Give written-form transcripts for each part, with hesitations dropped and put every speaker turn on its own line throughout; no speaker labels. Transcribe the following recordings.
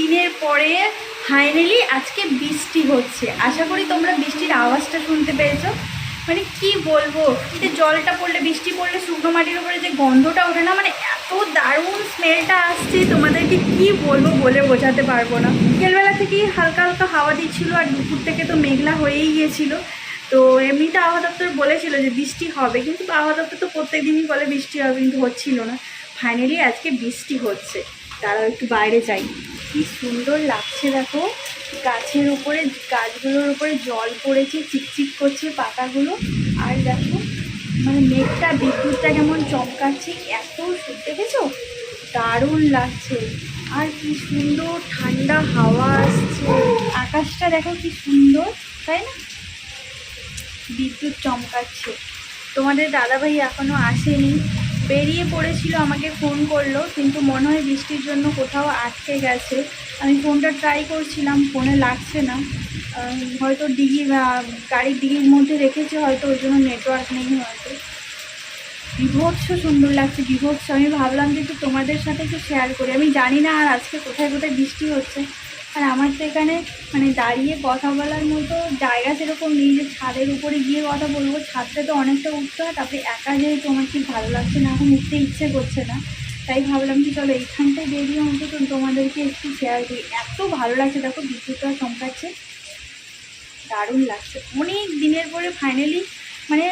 দিনের পরে ফাইনালি আজকে বৃষ্টি হচ্ছে। আশা করি তোমরা বৃষ্টির আওয়াজটা শুনতে পেয়েছো। মানে কি বলবো, যে জলটা পড়লে, বৃষ্টি পড়লে শুকনো মাটির উপরে যে গন্ধটা ওঠে না, মানে এত দারুণ স্মেলটা আসছে, তোমাদেরকে কি বলবো বলে বোঝাতে পারবো না। বিকেলবেলা থেকেই হালকা হালকা হাওয়া দিচ্ছিলো, আর দুপুর থেকে তো মেঘলা হয়েই গিয়েছিল। তো এমনিতে আবহাওয়া দপ্তর বলেছিল যে বৃষ্টি হবে, কিন্তু আবহাওয়া দপ্তর তো প্রত্যেক দিনই বলে বৃষ্টি হবে, কিন্তু হচ্ছিল না। ফাইনালি আজকে বৃষ্টি হচ্ছে। তারাও একটু বাইরে যাই। কি সুন্দর লাগছে দেখো, গাছের উপরে, গাছগুলোর উপরে জল পড়েছে, চিকচিক করছে পাতাগুলো। আর দেখো মানে মেঘটা, বিদ্যুৎটা কেমন চমকাচ্ছে, এত দেখেছো, দারুণ লাগছে। আর কি সুন্দর ঠান্ডা হাওয়া আসছে, আকাশটা দেখো কি সুন্দর, তাই না? বিদ্যুৎ চমকাচ্ছে। তোমাদের দাদাভাই এখনও আসেনি, বেরিয়ে পড়েছিল, আমাকে ফোন করলো, কিন্তু মনে হয় বৃষ্টির জন্য কোথাও আটকে গেছে। আমি ফোনটা ট্রাই করছিলাম, ফোনে লাগছে না। হয়তো ডিগি, গাড়ির ডিগির মধ্যে রেখেছে হয়তো, ওই জন্য নেটওয়ার্ক নেই হয়তো। বিভৎস সুন্দর লাগছে, বিভৎস। আমি ভাবলাম যে একটু তোমাদের সাথে একটু শেয়ার করি। আমি জানি না আর আজকে কোথায় কোথায় বৃষ্টি হচ্ছে, আর আমার তো এখানে মানে দাঁড়িয়ে কথা বলার মতো জায়গা সেরকম নেই যে ছাদের উপরে গিয়ে কথা বলবো। ছাদটা তো অনেকটা উঠতে হয়, তারপরে একা যেহেতু আমার ঠিক ভালো লাগছে না, এখন উঠতে ইচ্ছে করছে না। তাই ভাবলাম কি চলো এইখানটায় বেরিয়ে অন্তত তোমাদেরকে একটু শেয়ার করি। এত ভালো লাগছে দেখো, বিদ্যুৎটা চমকাচ্ছে, দারুণ লাগছে। অনেক দিনের পরে ফাইনালি, মানে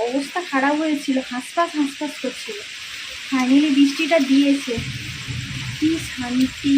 অবস্থা খারাপ হয়েছিল, হাঁসফাঁস হাঁসফাঁস করছিল, ফাইনালি বৃষ্টিটা দিয়েছে। কি শান্তি।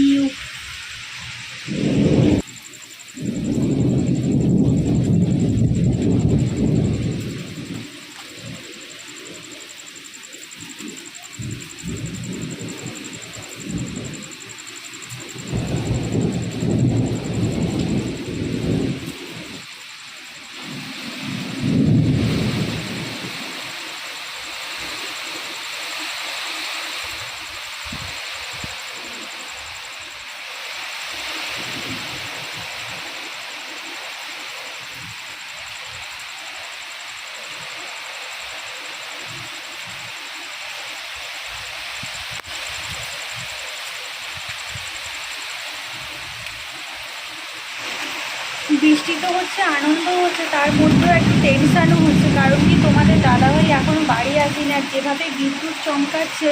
বৃষ্টি তো হচ্ছে, আনন্দ হচ্ছে, তার মধ্যেও একটু টেনশানও হচ্ছে। কারণ কি, তোমাদের দাদাভাই এখনও বাড়ি আসেনি, আর যেভাবে বিদ্যুৎ চমকাচ্ছে,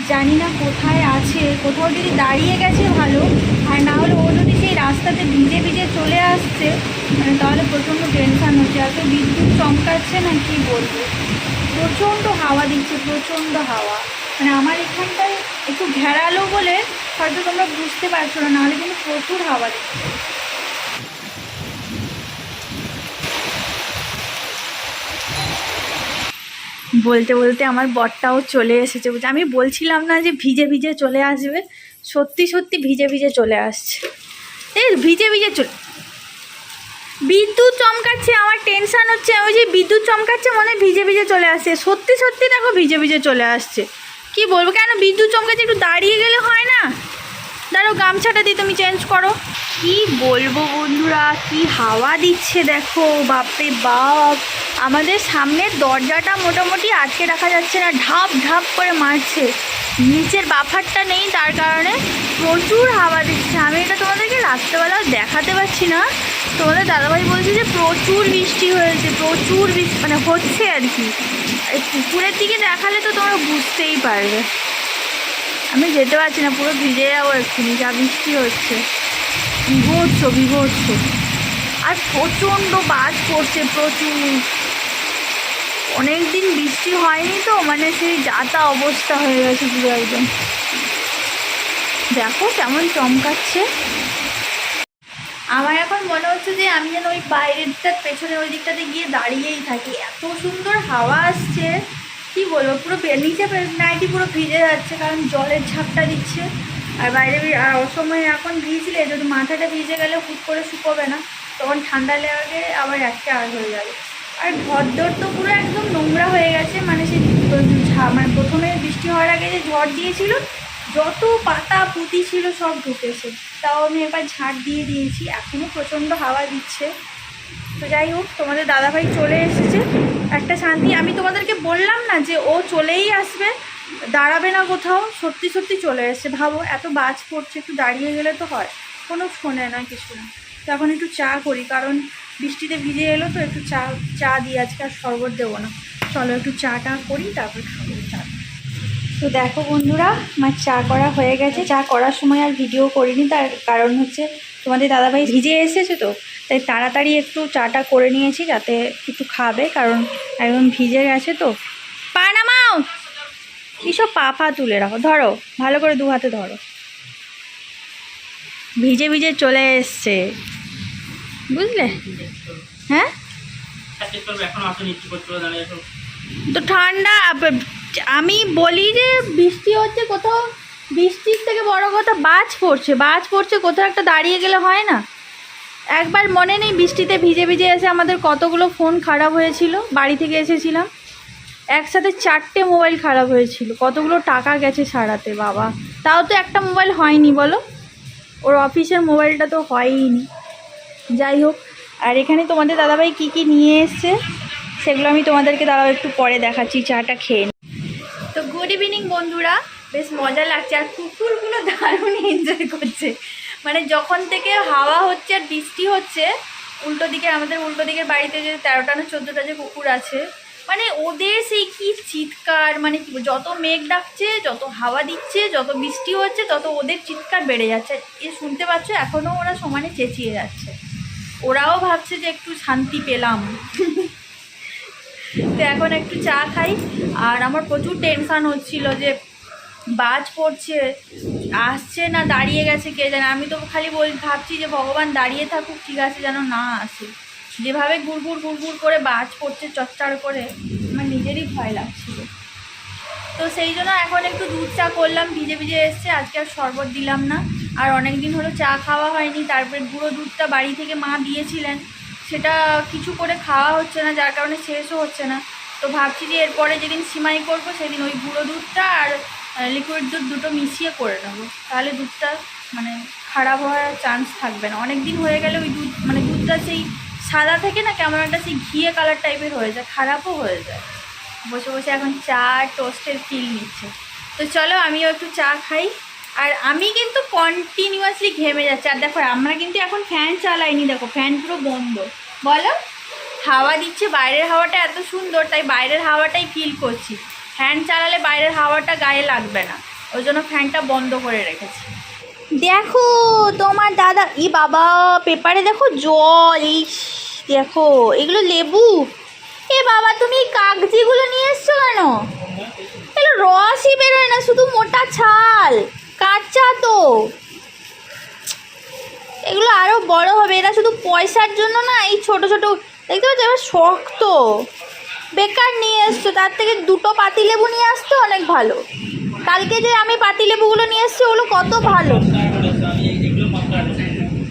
জানি না কোথায় আছে। কোথাও যদি দাঁড়িয়ে গেছে ভালো, আর না হলে ও যদি সেই রাস্তাতে ভিজে ভিজে চলে আসছে, মানে তাহলে প্রচণ্ড টেনশান হচ্ছে। এত বিদ্যুৎ চমকাচ্ছে না, কি বলবো। প্রচণ্ড হাওয়া দিচ্ছে, প্রচণ্ড হাওয়া। মানে আমার এখানটায় একটু ঘেরালো বলে হয়তো তোমরা বুঝতে পারছো না, নাহলে কিন্তু প্রচুর হাওয়া দিচ্ছে। বলতে বলতে আমার বরটাও চলে এসেছে। আমি বলছিলাম না যে ভিজে ভিজে চলে আসবে, সত্যি সত্যি ভিজে ভিজে চলে আসছে। এই ভিজে ভিজে চলে, বিদ্যুৎ চমকাচ্ছে, আমার টেনশান হচ্ছে। ওই যে বিদ্যুৎ চমকাচ্ছে, মনে হয় ভিজে ভিজে চলে আসছে, সত্যি সত্যি দেখো ভিজে ভিজে চলে আসছে। কি বলবো, কেন বিদ্যুৎ চমকাচ্ছে, একটু দাঁড়িয়ে গেলে হয় না? দাঁড়াও, গামছাটা দিয়ে তুমি চেঞ্জ করো। কি বলবো বন্ধুরা, কি হাওয়া দিচ্ছে দেখো, বাপরে বাপ। আমাদের সামনের দরজাটা মোটামুটি আটকে রাখা যাচ্ছে না, ঢাপ ঢাপ করে মারছে। নিচের বাফারটা নেই, তার কারণে প্রচুর হাওয়া দিচ্ছে। আমি এটা তোমাদেরকে রাত্রেবেলা দেখাতে পারছি না। তোমাদের দাদাভাই বলছে যে প্রচুর বৃষ্টি হয়েছে, প্রচুর বৃষ্টি মানে হচ্ছে আর কি। পুকুরের দিকে দেখালে তো তোমরা বুঝতেই পারবে। আমি যেতে পারছি না, পুরো ভিজে যাবো এক্ষুনি, যা বৃষ্টি হচ্ছে, বিভৎস বিভৎস। আর প্রচণ্ড বাজ পড়ছে, প্রচুর। অনেক দিন বৃষ্টি হয়নি তো, মানে সেই যাতা অবস্থা হয়ে গেছে পুরো একদম। দেখো কেমন চমকাচ্ছে। আমার এখন মনে হচ্ছে যে আমি যেন ওই বাইরেরটার পেছনে ওই দিকটাতে গিয়ে দাঁড়িয়েই থাকি, এত সুন্দর হাওয়া আসছে। কি বলবো, পুরো নিচে নাইটি পুরো ভিজে যাচ্ছে, কারণ জলের ঝাপটা দিচ্ছে। আর বাইরে আর অসময়ে এখন ভিজলে, যদি মাথাটা ভিজে গেলে হুট করে শুকোবে না, তখন ঠান্ডা লেগে আবার একটা আর হয়ে যাবে। আর ঘরদোর তো পুরো একদম নোংরা হয়ে গেছে, মানে সেই মানে প্রথমে বৃষ্টি হওয়ার আগে যে ঝড় দিয়েছিল, যত পাতা পুঁতি ছিল সব ঢুকেছে। তাও আমি এবার ঝাড় দিয়ে দিয়েছি, এখনও প্রচণ্ড হাওয়া দিচ্ছে। তো যাই হোক, তোমাদের দাদাভাই চলে এসেছে, একটা শান্তি। আমি তোমাদেরকে বললাম না যে ও চলেই আসবে, দাঁড়াবে না কোথাও, সত্যি সত্যি চলে এসেছে। ভাবো, এত বাজ পড়ছে, একটু দাঁড়িয়ে গেলে তো হয়। কোনো শোনে না, কিছু না। তো এখন একটু চা করি, কারণ বৃষ্টিতে ভিজে এলো তো, একটু চা দিয়ে আজকে আর শরবত দেবো না। চলো একটু চাটা করি, তারপর খাবো চা। তো দেখো বন্ধুরা, আমার চা করা হয়ে গেছে। চা করার সময় আর ভিডিও করিনি, তার কারণ হচ্ছে তোমাদের দাদাভাই ভিজে এসেছে তো, তাই তাড়াতাড়ি একটু চাটা করে নিয়েছি যাতে একটু খাবে, কারণ একদম ভিজে গেছে তো। পা নামাও, এইসব পা তুলে রাখো, ধরো ভালো করে, দু হাতে ধরো। ভিজে ভিজে চলে এসছে, বুঝলে? হ্যাঁ, তো ঠান্ডা। আমি বলি যে বৃষ্টি হচ্ছে, কোথাও বৃষ্টির থেকে বড় কথা বাজ পড়ছে, কোথাও একটা দাঁড়িয়ে গেলে হয় না? একবার মনে নেই বৃষ্টিতে ভিজে ভিজে এসে আমাদের কতগুলো ফোন খারাপ হয়েছিল, বাড়ি থেকে এসেছিলাম একসাথে 4টে মোবাইল খারাপ হয়েছিল, কতগুলো টাকা গেছে সারাতে বাবা। তাও তো একটা মোবাইল হয়নি বলো, ওর অফিসের মোবাইলটা তো হয়ইনি। যাই হোক, আর এখানে তোমাদের দাদাভাই কি কি নিয়ে এসছে সেগুলো আমি তোমাদেরকে দাঁড়াও একটু পরে দেখাচ্ছি, চাটা খেয়ে নিই। তো গুড ইভিনিং বন্ধুরা, বেশ মজা লাগছে, আর কুকুরগুলো দারুণ এনজয় করছে। মানে যখন থেকে হাওয়া হচ্ছে আর বৃষ্টি হচ্ছে, আমাদের উল্টো দিকের বাড়িতে যে 13টা না 14টা যে কুকুর আছে, মানে ওদের সেই কি চিৎকার, মানে কি যত মেঘ ডাকছে, যত হাওয়া দিচ্ছে, যত বৃষ্টি হচ্ছে, তত ওদের চিৎকার বেড়ে যাচ্ছে। এ শুনতে পাচ্ছ, এখনও ওরা সমানে চেঁচিয়ে যাচ্ছে। ওরাও ভাবছে যে একটু শান্তি পেলাম। তো এখন একটু চা খাই। আর আমার প্রচুর টেনশান হচ্ছিল যে বাজ পড়ছে, আসছে না দাঁড়িয়ে গেছে কে জানে। আমি তো খালি ভাবছি যে ভগবান দাঁড়িয়ে থাকুক, ঠিক আছে, যেন না আসে। যেভাবে গুড়গুড় করে বাজ পড়ছে চচ্চার করে, আমার নিজেরই ভয় লাগছিল। তো সেই জন্য এখন একটু দুধ চা করলাম, ভিজে ভিজে এসছে, আজকে আর শরবত দিলাম না। আর অনেক দিন হলো চা খাওয়া হয়নি। তারপরে গুঁড়ো দুধটা বাড়ি থেকে মা দিয়েছিলেন, সেটা কিছু করে খাওয়া হচ্ছে না, যার কারণে শেষও হচ্ছে না। তো ভাবছি যে এরপরে যেদিন সিমাই করবো সেদিন ওই গুঁড়ো দুধটা আর লিকুইড দুধ দুটো মিশিয়ে করে নেবো, তাহলে দুধটা মানে খারাপ হওয়ার চান্স থাকবে না। অনেক দিন হয়ে গেলে ওই দুধ মানে দুধটা সেই সাদা থেকে না কেমন একটা সেই ঘিয়ে কালার টাইপের হয়ে যায়, খারাপও হয়ে যায়। বসে বসে এখন চা টোস্টের ফিল নিচ্ছে। তো চলো আমিও একটু চা খাই। আর আমি কিন্তু কন্টিনিউয়াসলি ঘেমে যাচ্ছি। আর দেখো, আমরা কিন্তু এখন ফ্যান চালাইনি, দেখো ফ্যান পুরো বন্ধ। বলো, হাওয়া দিচ্ছে, বাইরের হাওয়াটা এত সুন্দর, তাই বাইরের হাওয়াটাই ফিল করছি। ফ্যান চালালে বাইরের হাওয়াটা গায়ে লাগবে না, ওই জন্য ফ্যানটা বন্ধ করে রেখেছি। দেখো তোমার দাদা, ই বাবা, পেপারে দেখো জল, এই দেখো এগুলো লেবু। এ বাবা, তুমি এই কাগজিগুলো নিয়ে এসছো কেন? এগুলো রসই বেরোয় না, শুধু মোটা ছাল, কাঁচা তো। এগুলো আরও বড় হবে, এরা শুধু পয়সার জন্য না এই ছোট ছোট, দেখতে পাচ্ছ এবার শক্ত, বেকার নিয়ে এসছো। তার থেকে দুটো পাতিলেবু নিয়ে আসতো অনেক ভালো। কালকে যে আমি পাতিলেবুগুলো নিয়ে এসছি ওগুলো কত ভালো।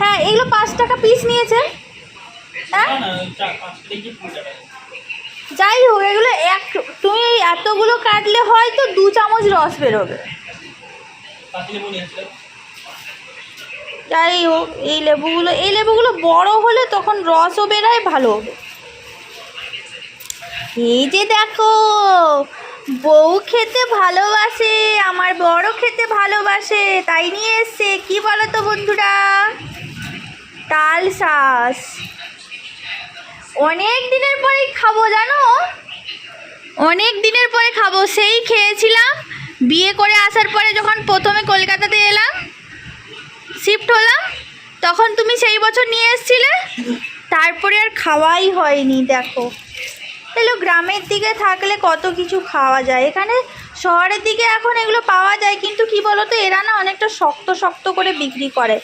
হ্যাঁ, এগুলো 5 টাকা পিস নিয়েছে। হ্যাঁ, যাই হোক, এগুলো তুমি এতগুলো কাটলে হয়তো 2 চামচ রস বেরোবে। যাই হোক, এই লেবুগুলো বড় হলে তখন রসও বেরোয়, ভালো হবে। এই যে দেখো, বউ খেতে ভালোবাসে, আমার বড় খেতে ভালোবাসে, তাই নিয়ে এসছে। কি বলো তো বন্ধুরা? তাল শাঁস। অনেক দিনের পরেই খাবো জানো, অনেক দিনের পরে খাবো। সেই খেয়েছিলাম বিয়ে করে আসার পরে, যখন প্রথমে কলকাতাতে এলাম, শিফট হলাম, তখন তুমি সেই বছর নিয়ে এসেছিলে, তারপরে আর খাওয়াই হয়নি। দেখো, এগুলো গ্রামের দিকে থাকলে কত কিছু খাওয়া যায়, এখানে শহরের দিকে এখন এগুলো পাওয়া যায়, কিন্তু কি বলতো, এরা না অনেকটা শক্ত শক্ত করে বিক্রি করে।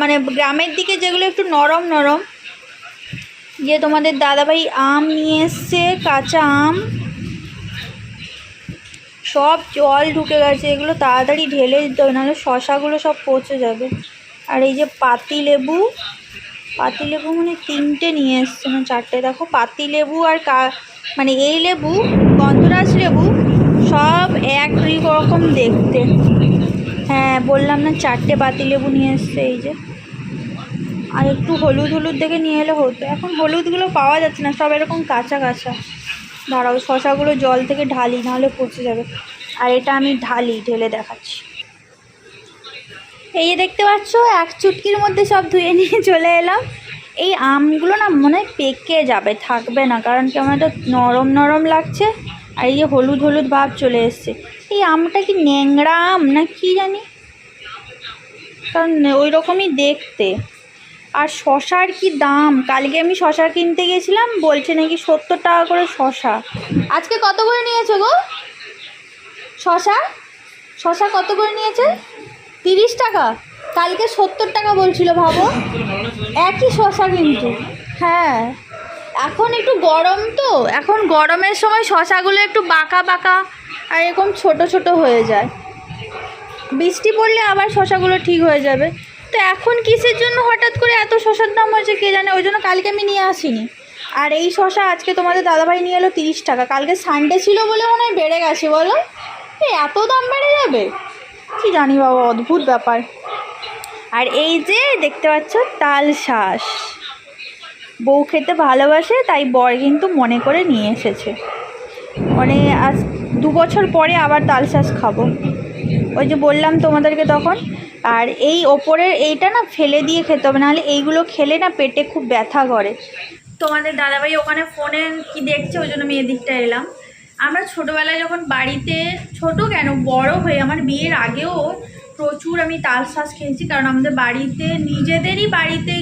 মানে গ্রামের দিকে যেগুলো একটু নরম নরম, যে তোমাদের দাদাভাই আম নিয়ে এসছে, কাঁচা আম, সব জল ঢুকে গেছে, এগুলো তাড়াতাড়ি ঢেলে দিতে হবে, নাহলে শশাগুলো সব পচে যাবে। আর এই যে পাতিলেবু মানে 3টে নিয়ে এসছে না 4টে, দেখো পাতিলেবু আর মানে এই লেবু, গন্ধরাজ লেবু, সব একই রকম দেখতে। হ্যাঁ বললাম না, 4টে পাতিলেবু নিয়ে এসছে। এই যে, আর একটু হলুদ দেখে নিয়ে এলে হতো। এখন হলুদগুলো পাওয়া যাচ্ছে না, সব এরকম কাঁচা কাঁচা। দাঁড়াও, শশাগুলো জল থেকে ঢালি, নাহলে পচে যাবে। আর এটা আমি ঢেলে দেখাচ্ছি। এই যে দেখতে পাচ্ছ এক চুটকির মধ্যে সব ধুয়ে নিয়ে চলে এলাম। এই আমগুলো না মনে হয় পেকে যাবে, থাকবে না, কারণ কেমন একটা নরম নরম লাগছে। আর এই যে হলুদ হলুদ ভাব চলে এসছে। এই আমটা কি ন্যাংরা আম না কি জানি, কারণ ওই রকমই দেখতে। আর শশার কি দাম, কালকে আমি শশা কিনতে গেছিলাম, বলছে নাকি 70 টাকা করে শশা। আজকে কত করে নিয়েছো গো শশা? শশা কত করে নিয়েছে? 30 টাকা। কালকে 70 টাকা বলছিল, ভাবো একই শশা কিন্তু। হ্যাঁ, এখন একটু গরম তো, এখন গরমের সময় শশাগুলো একটু বাঁকা বাঁকা আর এরকম ছোট ছোট হয়ে যায়। বৃষ্টি পড়লে আবার শশাগুলো ঠিক হয়ে যাবে। তো এখন কিসের জন্য হঠাৎ করে এত শশার দাম হয়েছে কে জানে, ওই জন্য কালকে আমি নিয়ে আসিনি। আর এই শশা আজকে তোমাদের দাদাভাই নিয়ে এলো 30 টাকা। কালকে সানডে ছিল বলে মনে হয় বেড়ে গেছে, বলো এত দাম বেড়ে যাবে কি জানি বাবা, অদ্ভুত ব্যাপার। আর এই যে দেখতে পাচ্ছ তাল শাঁস, বউ খেতে ভালোবাসে তাই বর কিন্তু মনে করে নিয়ে এসেছে। মানে আজ 2 বছর পরে আবার তাল শাঁস খাবো, ওই যে বললাম তোমাদেরকে তখন। আর এই ওপরের এইটা না ফেলে দিয়ে খেতে হবে, নাহলে এইগুলো খেলে না পেটে খুব ব্যথা করে। তোমাদের দাদাভাই ওখানে ফোনে কি দেখছে, ওই জন্য আমি এদিকটা এলাম। আমরা ছোটোবেলায় যখন বাড়িতে, ছোট কেন বড় হয়ে, আমার বিয়ের আগেও প্রচুর আমি তাল শাঁস খেয়েছি, কারণ আমাদের বাড়িতে নিজেদেরই বাড়িতে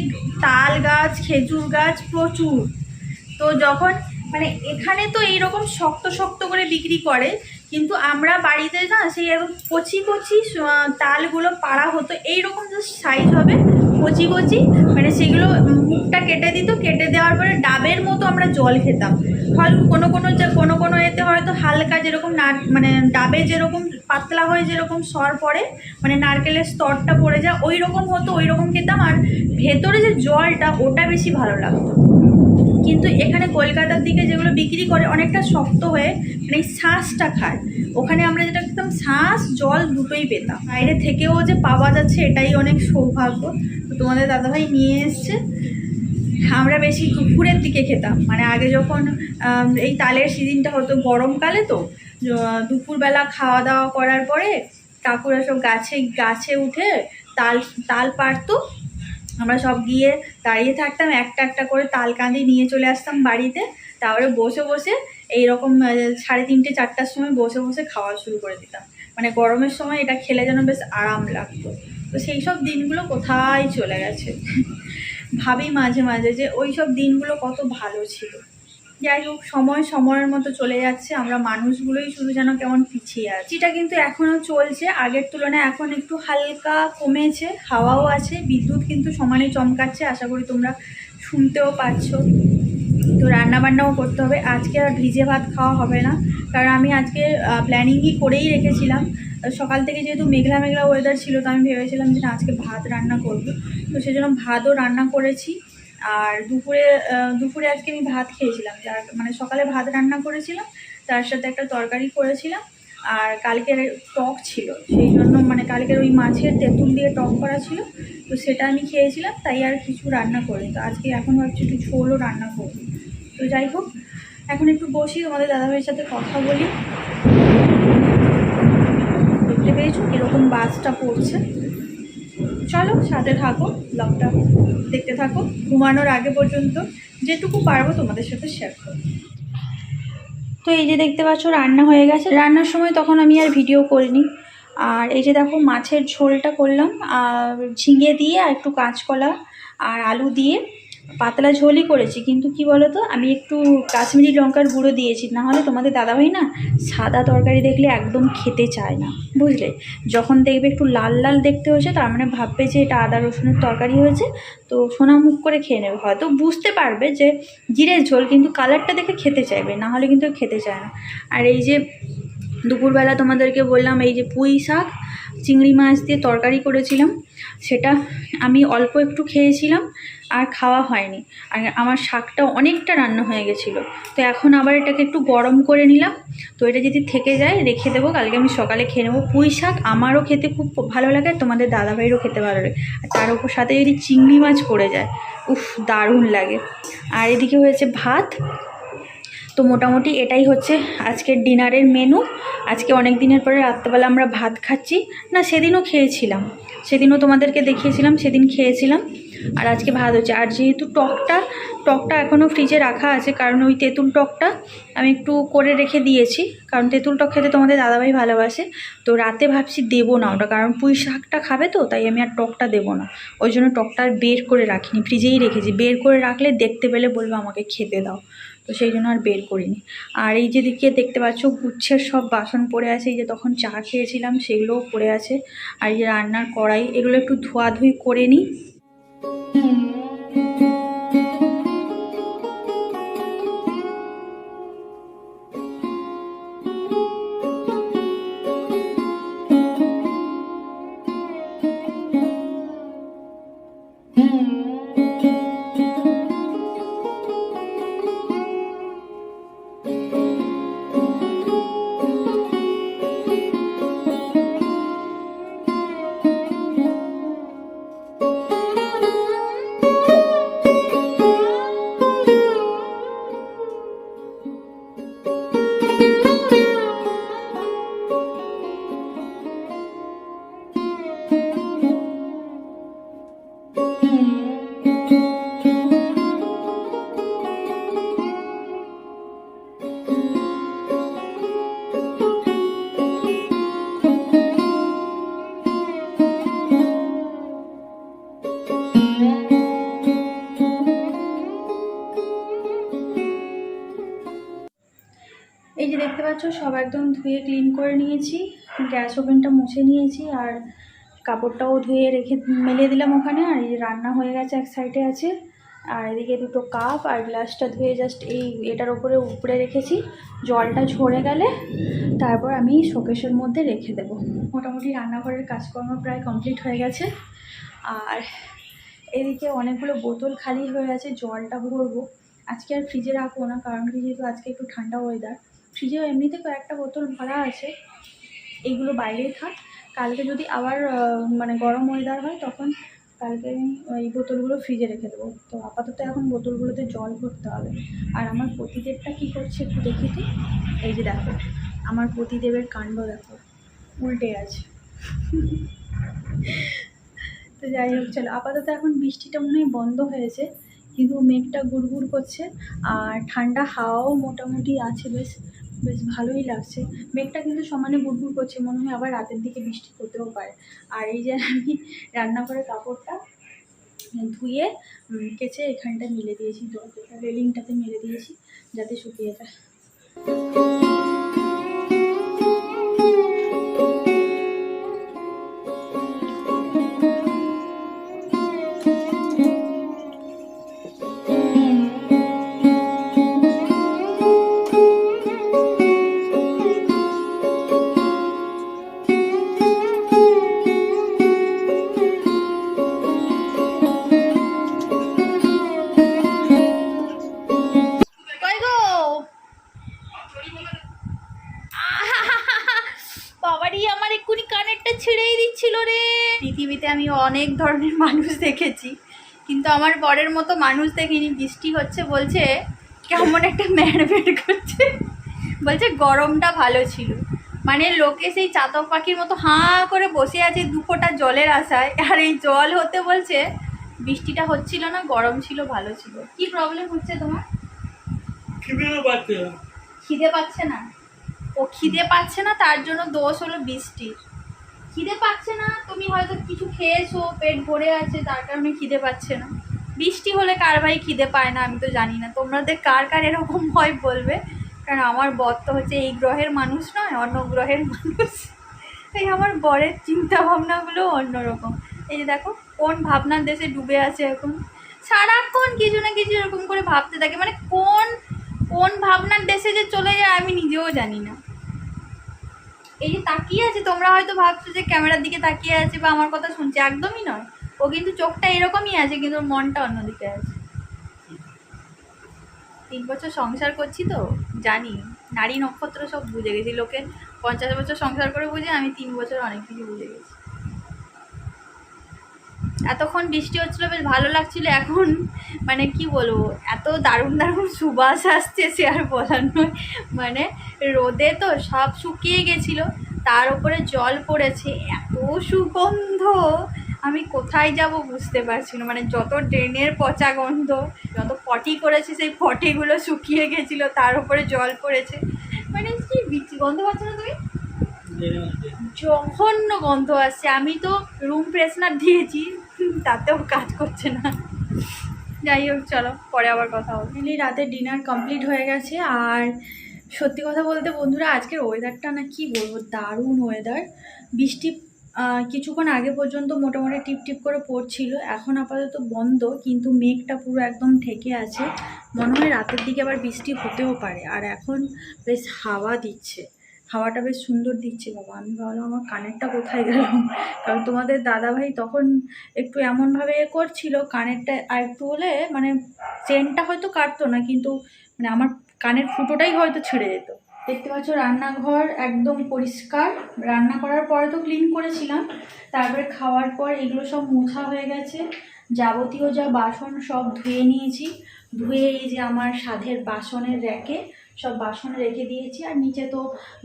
তাল গাছ, খেজুর গাছ প্রচুর। তো যখন মানে এখানে তো এইরকম শক্ত শক্ত করে বিক্রি করে, কিন্তু আমরা বাড়িতে না সেই একদম কচি কচি তালগুলো পাড়া হতো, এইরকম যে সাইজ হবে কচি কচি, মানে সেগুলো মুখটা কেটে দিত, কেটে দেওয়ার পরে ডাবের মতো আমরা জল খেতাম। হয়তো কোনো কোনো এতে হয়তো হালকা যেরকম মানে ডাবে যেরকম পাতলা হয়ে যেরকম সর পড়ে, মানে নারকেলের স্তরটা পড়ে যায়, ওই রকম হতো, ওই রকম খেতাম। আর ভেতরে যে জলটা ওটা বেশি ভালো লাগতো। কিন্তু এখানে কলকাতার দিকে যেগুলো বিক্রি করে অনেকটা শক্ত হয়ে, মানে এই শাঁসটা খায়। ওখানে আমরা যেটা খেতাম শাঁস জল দুটোই পেতাম। বাইরে থেকেও যে পাওয়া যাচ্ছে এটাই অনেক সৌভাগ্য। তো তোমাদের দাদাভাই নিয়ে এসছে। আমরা বেশি দুপুরের দিকে খেতাম, মানে আগে যখন এই তালের সিজনটা হতো গরমকালে, তো দুপুরবেলা খাওয়া দাওয়া করার পরে কাকুরা সব গাছে উঠে তাল পাড়তো। আমরা সব গিয়ে দাঁড়িয়ে থাকতাম, একটা একটা করে তাল কাঁদি নিয়ে চলে আসতাম বাড়িতে। তারপরে বসে বসে এইরকম 3:30 4টার সময় বসে বসে খাওয়া শুরু করে দিতাম। মানে গরমের সময় এটা খেলে যেন বেশ আরাম লাগতো। তো সেই সব দিনগুলো কোথায় চলে গেছে, ভাবি মাঝে মাঝে যে ওই সব দিনগুলো কত ভালো ছিল। যাই হোক, সময়ের মতো চলে যাচ্ছে, আমরা মানুষগুলোই শুধু যেন কেমন পিছিয়ে আছে। এটা কিন্তু এখনও চলছে, আগের তুলনায় এখন একটু হালকা কমেছে, হাওয়াও আছে, বিদ্যুৎ কিন্তু সমানে চমকাচ্ছে, আশা করি তোমরা শুনতেও পাচ্ছ। তো রান্নাবান্নাও করতে হবে, আজকে আর ভিজে ভাত খাওয়া হবে না, কারণ আমি আজকে প্ল্যানিংই করেই রেখেছিলাম। সকাল থেকে যেহেতু মেঘলা মেঘলা ওয়েদার ছিল, তো আমি ভেবেছিলাম যে না আজকে ভাত রান্না করব, তো সেজন্য ভাতও রান্না করেছি। আর দুপুরে আজকে আমি ভাত খেয়েছিলাম, মানে সকালে ভাত রান্না করেছিলাম, তার সাথে একটা তরকারি করেছিলাম। আর কালকের টক ছিল, সেই জন্য মানে কালকের ওই মাছের তেঁতুল দিয়ে টক করা ছিল, তো সেটা আমি খেয়েছিলাম, তাই আর কিছু রান্না করিনি। তো আজকে এখন ভাবছি একটু ঝোলও রান্না করব। তো যাই হোক, এখন একটু বসি, তোমাদের দাদাভাইয়ের সাথে কথা বলি। দেখতে পেয়েছো কীরকম বাসটা পড়ছে। চলো সাথে থাকো, ব্লগটা দেখতে থাকো, ঘুমানোর আগে পর্যন্ত যেটুকু পারবো তোমাদের সাথে শেয়ার করো। তো এই যে দেখতে পাচ্ছ রান্না হয়ে গেছে, রান্নার সময় তখন আমি আর ভিডিও করিনি। আর এই যে দেখো মাছের ঝোলটা করলাম, আর ঝিঙে দিয়ে আর একটু কাঁচকলা আর আলু দিয়ে পাতলা ঝোলই করেছি। কিন্তু কি বলো তো, আমি একটু কাশ্মীরি লঙ্কার গুঁড়ো দিয়েছি, না হলে তোমাদের দাদাভাই না সাদা তরকারি দেখলে একদম খেতে চায় না, বুঝলে। যখন দেখবে একটু লাল লাল দেখতে হয়েছে, তার মানে ভাববে যে এটা আদা রসুনের তরকারি হয়েছে, তো সোনা মুখ করে খেয়ে নেবে। হয়তো বুঝতে পারবে যে জিরের ঝোল, কিন্তু কালারটা দেখে খেতে চাইবে, না হলে কিন্তু খেতে চায় না। আর এই যে দুপুরবেলা তোমাদেরকে বললাম, এই যে পুঁই শাক চিংড়ি মাছ দিয়ে তরকারি করেছিলাম, সেটা আমি অল্প একটু খেয়েছিলাম, আর খাওয়া হয়নি। আর আমার শাকটা অনেকটা রান্না হয়ে গেছিলো, তো এখন আবার এটাকে একটু গরম করে নিলাম। তো এটা যদি থেকে যায় রেখে দেবো, কালকে আমি সকালে খেয়ে নেবো। পুঁই শাক আমারও খেতে খুব ভালো লাগে, আর তোমাদের দাদাভাইয়েরও খেতে ভালো লাগে। আর তার উপর সাথে যদি চিংড়ি মাছ পড়ে যায়, উফ দারুণ লাগে। আর এদিকে হয়েছে ভাত। তো মোটামুটি এটাই হচ্ছে আজকের ডিনারের মেনু। আজকে অনেক দিনের পরে রাত্রেবেলা আমরা ভাত খাচ্ছি, না সেদিনও খেয়েছিলাম, সেদিনও তোমাদেরকে দেখিয়েছিলাম, সেদিন খেয়েছিলাম। আর আজকে ভাত হচ্ছে। আর যেহেতু টকটা এখনও ফ্রিজে রাখা আছে, কারণ ওই তেঁতুল টকটা আমি একটু করে রেখে দিয়েছি, কারণ তেঁতুল টক খেতে তোমাদের দাদাভাই ভালোবাসে। তো রাতে ভাবছি দেবো না ওটা, কারণ পুঁই শাকটা খাবে তো, তাই আমি আর টকটা দেবো না। ওই জন্য টকটা আর বের করে রাখিনি, ফ্রিজেই রেখেছি। বের করে রাখলে দেখতে পেলে বলবো আমাকে খেতে দাও, তো সেই জন্য আর বের করিনি। আর এই যেদিকে দেখতে পাচ্ছ গুচ্ছের সব বাসন পড়ে আছে, এই যে তখন চা খেয়েছিলাম সেগুলোও পড়ে আছে। আর এই যে রান্নার কড়াই, এগুলো একটু ধোয়াধুয়ি করে নিই। এই যে দেখতে পাচ্ছ সব একদম ধুয়ে ক্লিন করে নিয়েছি, গ্যাস ওভেনটা মুছে নিয়েছি, আর কাপড়টাও ধুয়ে রেখে মেলে দিলাম ওখানে। আর এই যে রান্না হয়ে গেছে, এক সাইডে আছে। আর এদিকে দুটো কাপ আর গ্লাসটা ধুয়ে জাস্ট এটার উপরে রেখেছি। জলটা ঝরে গেলে তারপর আমি শোকেসের মধ্যে রেখে দেব। মোটামুটি রান্নাঘরের কাজকর্ম প্রায় কমপ্লিট হয়ে গেছে। আর এদিকে অনেকগুলো বোতল খালি হয়ে আছে, জলটা ভরবো। আজকে আর ফ্রিজে রাখবো না, কারণ কি যেহেতু আজকে একটু ঠান্ডা ওয়েদার, ফ্রিজেও এমনিতে কয়েকটা বোতল ভরা আছে, এইগুলো বাইরেই থাক। কালকে যদি আবার মানে গরম ওয়েদার হয় তখন কালকে আমি এই বোতলগুলো ফ্রিজে রেখে দেবো। তো আপাতত এখন বোতলগুলোতে জল ভরতে হবে। আর আমার পতিদেবটা কী করছে একটু দেখি তো। এই যে দেখো আমার পতিদেবের কাণ্ড দেখো, উল্টে আছে। তো যাই হোক, চলো আপাতত এখন বৃষ্টিটা মনে হয় বন্ধ হয়েছে, কিন্তু মেঘটা গুড়গুড় করছে। আর ঠান্ডা হাওয়াও মোটামুটি আছে, বেশ বেশ ভালোই লাগছে। মেঘটা কিন্তু সমানে গুড়গুড় করছে, মনে হয় আবার রাতের দিকে বৃষ্টি হতেও পারে। আর এই যে আমি রান্নাঘরের কাপড়টা ধুয়ে কেচে এখানটা মেলে দিয়েছি, দরজাটা রেলিংটাতে মেলে দিয়েছি যাতে শুকিয়ে যায়। পৃথিবীতে আমি অনেক ধরনের মানুষ দেখেছি, কিন্তু আমার বরের মতো মানুষ দেখিনি। বৃষ্টি হচ্ছে বলছে কেমন একটা ম্যাড় করছে, বলছে গরমটা ভালো ছিল। মানে লোকে সেই চাতক পাখির মতো হাঁ করে বসে আছে দুফোঁটা জলের আশায়, আর এই জল হতে বলছে বৃষ্টিটা হচ্ছিল না, গরম ছিল, ভালো ছিল। কি প্রবলেম হচ্ছে তোমার? খিদে পাচ্ছে না? ও খিদে পাচ্ছে না, তার জন্য দোষ হলো বৃষ্টির। খিদে পাচ্ছে না, তুমি হয়তো কিছু খেয়েছো, পেট ভরে আছে, তার কারণে খিদে পাচ্ছে না। বৃষ্টি হলে কার ভাই খিদে পায় না আমি তো জানি না, তোমাদের কার কার এরকম হয় বলবে। কারণ আমার বর তো হচ্ছে এই গ্রহের মানুষ নয়, অন্য গ্রহের মানুষ, তাই আমার বরের চিন্তা ভাবনাগুলো অন্যরকম। এই যে দেখো কোন ভাবনার দেশে ডুবে আছে এখন, সারাক্ষণ কিছু না কিছু এরকম করে ভাবতে থাকে। মানে কোন কোন ভাবনার দেশে যে চলে যায় আমি নিজেও জানি না। এই যে তাকিয়ে আছে, তোমরা হয়তো ভাবছো যে ক্যামেরার দিকে তাকিয়ে আছে বা আমার কথা শুনছে, একদমই নয়। ও কিন্তু চোখটা এরকমই আছে, কিন্তু মনটা অন্যদিকে আছে। 3 বছর সংসার করছি তো জানি, নারী নক্ষত্র সব বুঝে গেছি। লোকে 50 বছর সংসার করে বুঝে, আমি 3 বছর অনেক কিছু বুঝে গেছি। এতক্ষণ বৃষ্টি হচ্ছিলো, বেশ ভালো লাগছিল। এখন মানে কি বলবো, এত দারুণ দারুণ সুবাস আসছে সে আর বলার নয়। মানে রোদে তো সব শুকিয়ে গেছিলো, তার উপরে জল পড়েছে, এত সুগন্ধ, আমি কোথায় যাব বুঝতে পারছি না, মানে যত ড্রেনের পচা গন্ধ, যত পটি করেছে সেই পটিগুলো শুকিয়ে গেছিলো, তার উপরে জল পড়েছে, মানে কি বিচি গন্ধ পাচ্ছ না তুমি? জঘন্য গন্ধ আসছে। আমি তো রুম ফ্রেশনার দিয়েছি, তাতেও কাজ করছে না। যাই হোক, চলো পরে আবার কথা হবে। রাতে ডিনার কমপ্লিট হয়ে গেছে। আর সত্যি কথা বলতে বন্ধুরা, আজকের ওয়েদারটা না কি বলবো, দারুণ ওয়েদার। বৃষ্টি কিছুক্ষণ আগে পর্যন্ত মোটামুটি টিপ টিপ করে পড়ছিল, এখন আপাতত বন্ধ, কিন্তু মেঘটা পুরো একদম ঠেকে আছে। মনে হয় রাতের দিকে আবার বৃষ্টি হতেও পারে। আর এখন বেশ হাওয়া দিচ্ছে, হাওয়াটা বেশ সুন্দর দিচ্ছে। বাবা, আমি ভাবলাম আমার কানেরটা কোথায় গেল, কারণ তোমাদের দাদাভাই তখন একটু এমনভাবে করছিল, কানেরটা আর একটু হলে মানে চেনটা হয়তো কাটতো না, কিন্তু মানে আমার কানের ফুটোটাই হয়তো ছিঁড়ে যেত। দেখতে পাচ্ছ রান্নাঘর একদম পরিষ্কার। রান্না করার পরে তো ক্লিন করেছিলাম, তারপরে খাওয়ার পর এগুলো সব মোছা হয়ে গেছে। যাবতীয় যা বাসন সব ধুয়ে নিয়েছি। ধুয়ে এই যে আমার সাধের বাসনের র্যাকে সব বাসন রেখে দিয়েছি। আর নিচে তো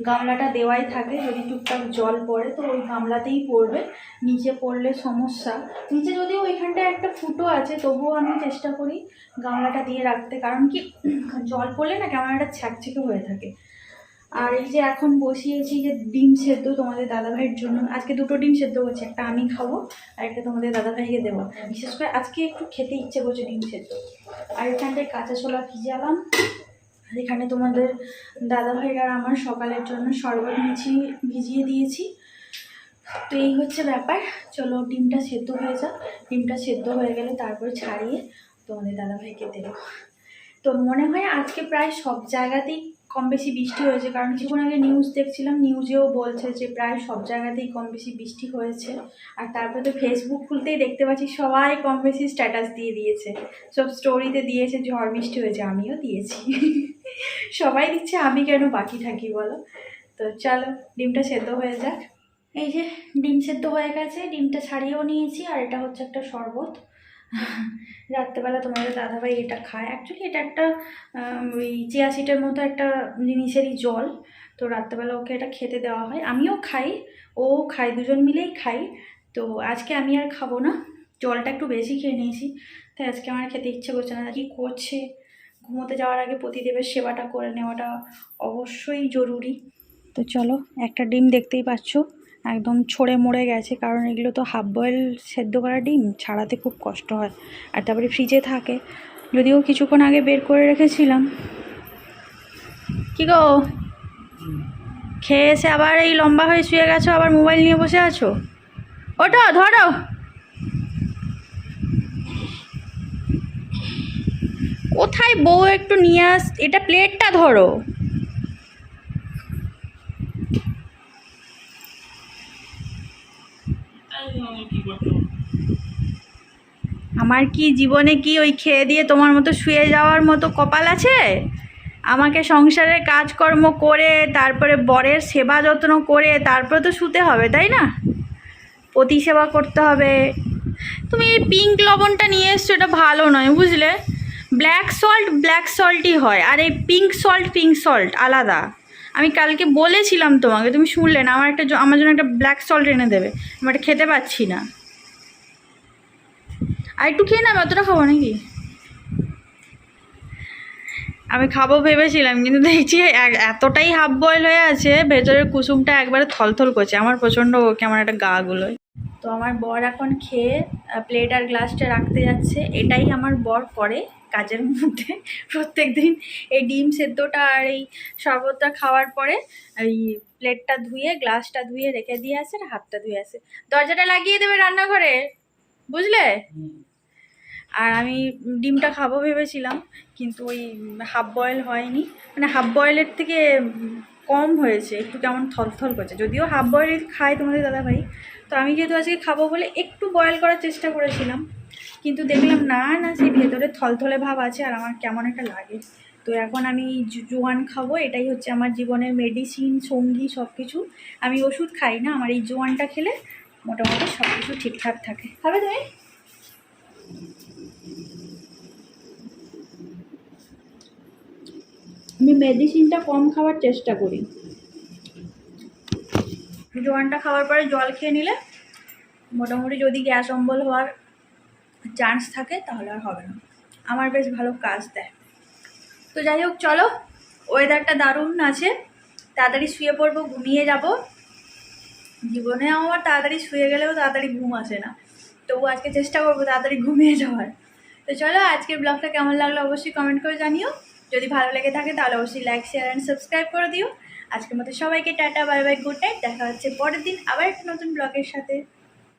গামলাটা দেওয়াই থাকে, যদি টুকটাক জল পড়ে তো ওই গামলাতেই পড়বে, নিচে পড়লে সমস্যা। নিচে যদিও ওইখানটায় একটা ফুটো আছে, তবুও আমি চেষ্টা করি গামলাটা দিয়ে রাখতে, কারণ কি জল পড়লে না কেমন একটা ছ্যাঁকছ্যাঁকে হয়ে থাকে। আর এই যে এখন বসিয়েছি যে ডিম সেদ্ধ তোমাদের দাদাভাইয়ের জন্য। আজকে দুটো ডিম সেদ্ধ করছি, একটা আমি খাবো আর একটা তোমাদের দাদাভাইকে দেবো। বিশেষ করে আজকে একটু খেতে ইচ্ছে করছে ডিম সেদ্ধ। আর এখানটায় কাঁচা ছোলা ভিজালাম। আর এখানে তোমাদের দাদাভাই আর আমার সকালের জন্য শরবত ভিজিয়ে দিয়েছি। তো এই হচ্ছে ব্যাপার। চলো ডিমটা সেদ্ধ হয়ে যাক, ডিমটা সেদ্ধ হয়ে গেলে তারপরে ছাড়িয়ে তোমাদের দাদাভাইকে দেবো। তো মনে হয় আজকে প্রায় সব জায়গাতেই কম বেশি বৃষ্টি হয়েছে, কারণ কিছুক্ষণ আগে নিউজ দেখছিলাম, নিউজেও বলছে যে প্রায় সব জায়গাতেই কম বেশি বৃষ্টি হয়েছে। আর তারপরে তো ফেসবুক খুলতেই দেখতে পাচ্ছি সবাই কম বেশি স্ট্যাটাস দিয়ে দিয়েছে, সব স্টোরিতে দিয়েছে ঝড় বৃষ্টি হয়েছে, আমিও দিয়েছি। সবাই দিচ্ছে, আমি কেন বাকি থাকি বলো। তো চলো ডিমটা সেদ্ধ হয়ে যাক। এই যে ডিম সেদ্ধ হয়ে গেছে, ডিমটা ছাড়িয়েও নিয়েছি। আর এটা হচ্ছে একটা শরবত, রাত্রেবেলা তোমাদের দাদাভাই এটা খায়। অ্যাকচুয়ালি এটা একটা ওই চিয়া সিডের মতো একটা জিনিসেরই জল। তো রাত্রেবেলা ওকে এটা খেতে দেওয়া হয়, আমিও খাই, ও খাই, দুজন মিলেই খাই। তো আজকে আমি আর খাবো না, জলটা একটু বেশি খেয়ে নিয়েছি, তাই আজকে আমার খেতে ইচ্ছে করছে না। কি করছে, ঘুমোতে যাওয়ার আগে পতিদেবের সেবাটা করে নেওয়াটা অবশ্যই জরুরি। তো চলো, একটা ডিম দেখতেই পাচ্ছ একদম ছড়ে মরে গেছে, কারণ এগুলো তো হাফ বয়েল সেদ্ধ করা ডিম, ছাড়াতে খুব কষ্ট হয়। আর তারপরে ফ্রিজে থাকে, যদিও কিছুক্ষণ আগে বের করে রেখেছিলাম। কি গো, খেয়ে এসে আবার এই লম্বা হয়ে শুয়ে গেছো, আবার মোবাইল নিয়ে বসে আছো? ওটা ধরো, কোথায় বউ, একটু নিয়ে আস, এটা প্লেটটা ধরো। আমার কি জীবনে কি ওই খেয়ে দিয়ে তোমার মতো শুয়ে যাওয়ার মতো কপাল আছে? আমাকে সংসারের কাজকর্ম করে তারপরে বরের সেবা যত্ন করে তারপরে তো শুতে হবে, তাই না? পতি সেবা করতে হবে। তুমি এই পিঙ্ক লবণটা নিয়ে এসছো, এটা ভালো নয় বুঝলে। ব্ল্যাক সল্টই হয়, আর এই পিঙ্ক সল্ট আলাদা। আমি কালকে বলেছিলাম তোমাকে, তুমি শুনলে না। আমার জন্য একটা ব্ল্যাক সল্ট এনে দেবে, আমি এটা খেতে পাচ্ছি না। আর একটু খেয়ে না, অতটা খাবো নাকি? আমি খাবো ভেবেছিলাম, কিন্তু দেখছি এতটাই হাফ বয়েল হয়ে আছে, ভেতরের কুসুমটা একবারে থলথল করছে। আমার প্রচণ্ড কেমন একটা গা গুলোয়। তো আমার বর এখন খেয়ে প্লেট আর গ্লাসটা রাখতে যাচ্ছে। এটাই আমার বর করে কাজের মধ্যে প্রত্যেক দিন। এই ডিম সেদ্ধটা আর এই শরবতটা খাওয়ার পরে এই প্লেটটা ধুয়ে গ্লাসটা ধুয়ে রেখে দিয়ে আসে, আর হাতটা ধুয়ে আসে। দরজাটা লাগিয়ে দেবে রান্নাঘরে, বুঝলে? আর আমি ডিমটা খাবো ভেবেছিলাম, কিন্তু ওই হাফ বয়েল হয়নি, মানে হাফ বয়েলের থেকে কম হয়েছে, একটু কেমন থলথল করছে। যদিও হাফ বয়েল খায় তোমাদের দাদাভাই, তো আমি যেহেতু আজকে খাবো বলে একটু বয়েল করার চেষ্টা করেছিলাম, কিন্তু দেখলাম না সেই ভেতরে থলথলে ভাব আছে, আর আমার কেমন একটা লাগে। তো এখন আমি জোয়ান খাবো, এটাই হচ্ছে আমার জীবনের মেডিসিন, সঙ্গী, সব কিছু। আমি ওষুধ খাই না, আমার এই জোয়ানটা খেলে মোটামুটি সব কিছু ঠিকঠাক থাকে। খাবে তুমি? আমি মেডিসিনটা কম খাওয়ার চেষ্টা করি। জোয়ানটা খাওয়ার পরে জল খেয়ে নিলে মোটামুটি যদি গ্যাস অম্বল হওয়ার চান্স থাকে তাহলে আর হবে না। আমার বেশ ভালো কাজ দেয়। তো যাই হোক, চলো, ওয়েদারটা দারুণ আছে, তাড়াতাড়ি শুয়ে পড়বো, ঘুমিয়ে যাব। জীবনে আমার তাড়াতাড়ি শুয়ে গেলেও তাড়াতাড়ি ঘুম আসে না, তবু আজকে চেষ্টা করবো তাড়াতাড়ি ঘুমিয়ে যাওয়ার। তো চলো, আজকের ব্লগটা কেমন লাগলো অবশ্যই কমেন্ট করে জানিও। যদি ভালো লেগে থাকে তাহলে অবশ্যই লাইক, শেয়ার অ্যান্ড সাবস্ক্রাইব করে দিও। আজকের মতো সবাইকে tata, bye bye, good night. দেখা হচ্ছে পরের দিন আবার একটা নতুন ব্লগের সাথে।